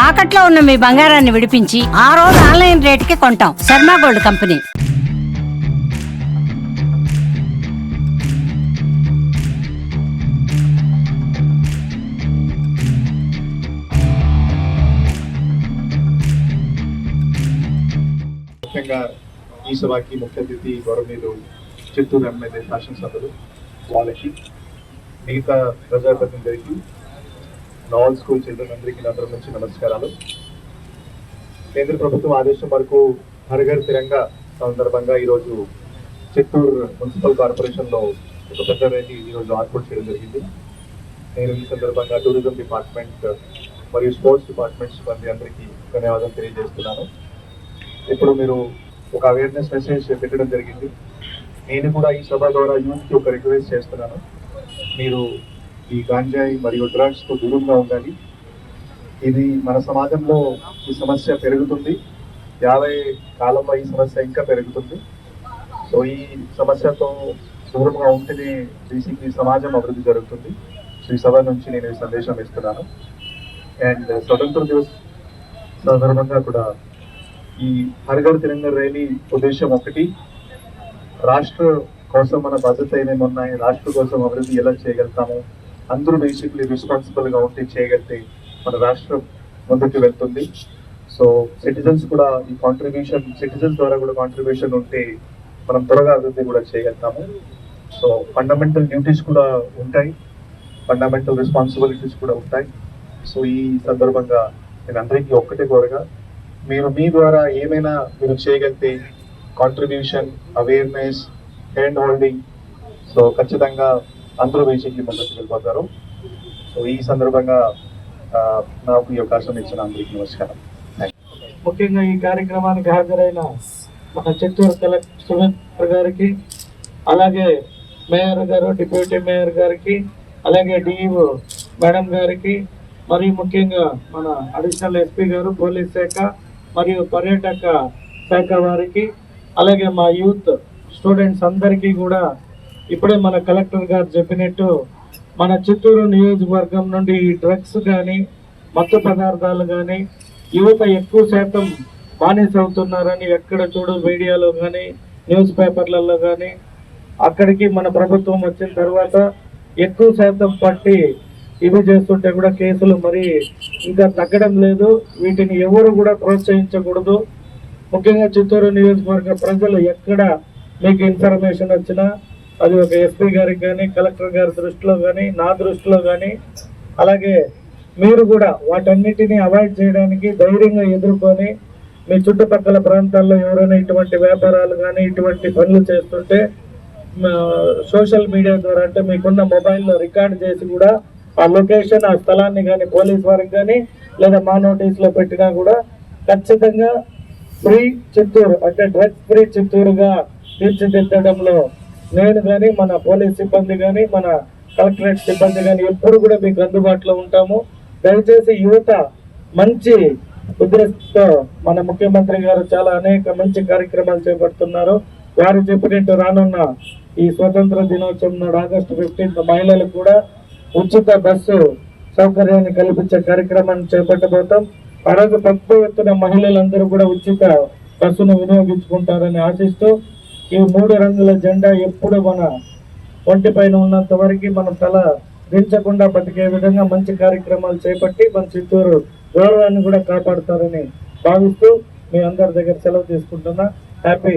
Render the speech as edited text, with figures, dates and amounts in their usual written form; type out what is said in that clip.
తాకట్లో ఉన్న మీ బంగారాన్ని విడిపించి ఆ రోజు ఆన్లైన్ రేటుకి కొంటాం. Sharma gold company. ముఖ్యంగా ఈ సభకి ముఖ్య అతిథి గౌరవనీయులు చిత్తూరు ఎమ్మెల్యే శాసనసభ్యులు వాళ్ళకి, మిగతా ప్రజాప్రతినిధులకి, ఆల్ స్కూల్ చిల్డ్రన్ అందరికీ నా తరఫు నుంచి నమస్కారాలు. కేంద్ర ప్రభుత్వం ఆదేశం వరకు హర్ ఘర్ తిరంగా సందర్భంగా ఈరోజు చిత్తూరు మున్సిపల్ కార్పొరేషన్లో ఒక పెద్ద ర్యాలీ ఈరోజు ఏర్పాటు చేయడం జరిగింది. నేను ఈ సందర్భంగా టూరిజం డిపార్ట్మెంట్ మరియు స్పోర్ట్స్ డిపార్ట్మెంట్స్ మంది అందరికీ ధన్యవాదాలు తెలియజేస్తున్నాను. ఇప్పుడు మీరు ఒక అవేర్నెస్ మెసేజ్ పెట్టడం జరిగింది. నేను కూడా ఈ సభ ద్వారా యూత్కి ఒక రిక్వెస్ట్ చేస్తున్నాను. మీరు ఈ గాంజాయి మరియు డ్రగ్స్తో దూరంగా ఉండాలి. ఇది మన సమాజంలో ఈ సమస్య పెరుగుతుంది. 50 కాలంలో ఈ సమస్య ఇంకా పెరుగుతుంది. సో ఈ సమస్యతో దూరంగా ఉంటేనే బేసిక్లీ సమాజం అభివృద్ధి జరుగుతుంది. సో ఈ సభ నుంచి నేను ఈ సందేశం ఇస్తున్నాను. అండ్ స్వతంత్ర దివస్ సందర్భంగా కూడా ఈ హర్ ఘర్ తిరంగా ర్యాలీ ఉద్దేశం ఒకటి, రాష్ట్ర కోసం మన బాధ్యత ఏమేమి ఉన్నాయి, రాష్ట్ర కోసం అభివృద్ధి ఎలా చేయగలుగుతాము, అందరూ బేసిక్లీ రెస్పాన్సిబుల్గా ఉంటే చేయగలిగితే మన రాష్ట్రం ముందుకు వెళ్తుంది. సో సిటిజన్స్ కూడా ఈ కాంట్రిబ్యూషన్, సిటిజన్స్ ద్వారా కూడా కాంట్రిబ్యూషన్ ఉంటే మనం త్వరగా అభివృద్ధి కూడా చేయగలుగుతాము. సో ఫండమెంటల్ డ్యూటీస్ కూడా ఉంటాయి, ఫండమెంటల్ రెస్పాన్సిబిలిటీస్ కూడా ఉంటాయి. సో ఈ సందర్భంగా నేను అందరికీ ఒక్కటే కోరగా, మీరు మీ ద్వారా ఏమైనా మీరు చేయగలిగితే contribution, awareness, hand holding, so ఖచ్చితంగా అందరూ బేసిక్లీ ముందుకు వెళ్ళిపోతారు. సో ఈ సందర్భంగా నాకు ఈ అవకాశం ఇచ్చిన అందరికీ నమస్కారం. ముఖ్యంగా ఈ కార్యక్రమానికి హాజరైన మన చిత్తూరు కలెక్టర్ సుమిత్ర గారికి, అలాగే మేయర్ గారు, డిప్యూటీ మేయర్ గారికి, అలాగే డిఈఓ మేడం గారికి, మరియు ముఖ్యంగా మన అడిషనల్ ఎస్పీ గారు, పోలీస్ శాఖ మరియు పర్యాటక శాఖ వారికి, అలాగే మా యూత్ స్టూడెంట్స్ అందరికీ కూడా ఇప్పుడే మన కలెక్టర్ గారు చెప్పినట్టు మన చిత్తూరు నియోజకవర్గం నుండి ఈ డ్రగ్స్ కానీ, మత్తు పదార్థాలు కానీ యువత ఎక్కువ శాతం బానిస అవుతున్నారని ఎక్కడ చూడు మీడియాలో కానీ, న్యూస్ పేపర్లలో కానీ, అక్కడికి మన ప్రభుత్వం వచ్చిన తర్వాత ఎక్కువ శాతం పట్టి ఇవి చేస్తుంటే కూడా కేసులు మరి ఇంకా తగ్గడం లేదు. వీటిని ఎవరు కూడా ప్రోత్సహించకూడదు. ముఖ్యంగా చిత్తూరు నియోజకవర్గ ప్రజలు ఎక్కడ మీకు ఇన్ఫర్మేషన్ వచ్చినా అది ఒక ఎస్పీ గారికి కానీ, కలెక్టర్ గారి దృష్టిలో కానీ, నా దృష్టిలో కానీ, అలాగే మీరు కూడా వాటన్నిటినీ అవాయిడ్ చేయడానికి ధైర్యంగా ఎదుర్కొని మీ చుట్టుపక్కల ప్రాంతాల్లో ఎవరైనా ఇటువంటి వ్యాపారాలు కానీ ఇటువంటి పనులు చేస్తుంటే సోషల్ మీడియా ద్వారా, అంటే మీకున్న మొబైల్లో రికార్డ్ చేసి కూడా ఆ లొకేషన్, ఆ స్థలాన్ని కానీ పోలీస్ వారికి కానీ లేదా మా నోటీస్లో పెట్టినా కూడా ఖచ్చితంగా ఫ్రీ చిత్తూరు, అంటే డ్రగ్స్ ఫ్రీ చిత్తూరుగా తీర్చిదిద్దడంలో నేను కానీ, మన పోలీస్ సిబ్బంది కానీ, మన కలెక్టరేట్ సిబ్బంది కానీ ఎప్పుడు కూడా మీకు అందుబాటులో ఉంటాము. దయచేసి యువత మంచి ఉద్దేశంతో మన ముఖ్యమంత్రి గారు చాలా అనేక మంచి కార్యక్రమాలు చేపడుతున్నారు. వారు చెప్పినట్టు రానున్న ఈ స్వతంత్ర దినోత్సవం నాడు ఆగస్టు 15 మహిళలకు కూడా ఉచిత బస్సు సౌకర్యాన్ని కల్పించే కార్యక్రమాన్ని చేపట్టబోతాం. ఆ రోజు పెద్ద ఎత్తున మహిళలందరూ కూడా ఉచిత బస్సును వినియోగించుకుంటారని ఆశిస్తూ, ఈ 3 రంగుల జెండా ఎప్పుడు మన ఒంటిపైన ఉన్నంత వరకు మనం తల దించకుండా బతికే విధంగా మంచి కార్యక్రమాలు చేపట్టి మన చిత్తూరు గౌరవాన్ని కూడా కాపాడుతారని భావిస్తూ మీ అందరి దగ్గర సెలవు తీసుకుంటున్నా. హ్యాపీ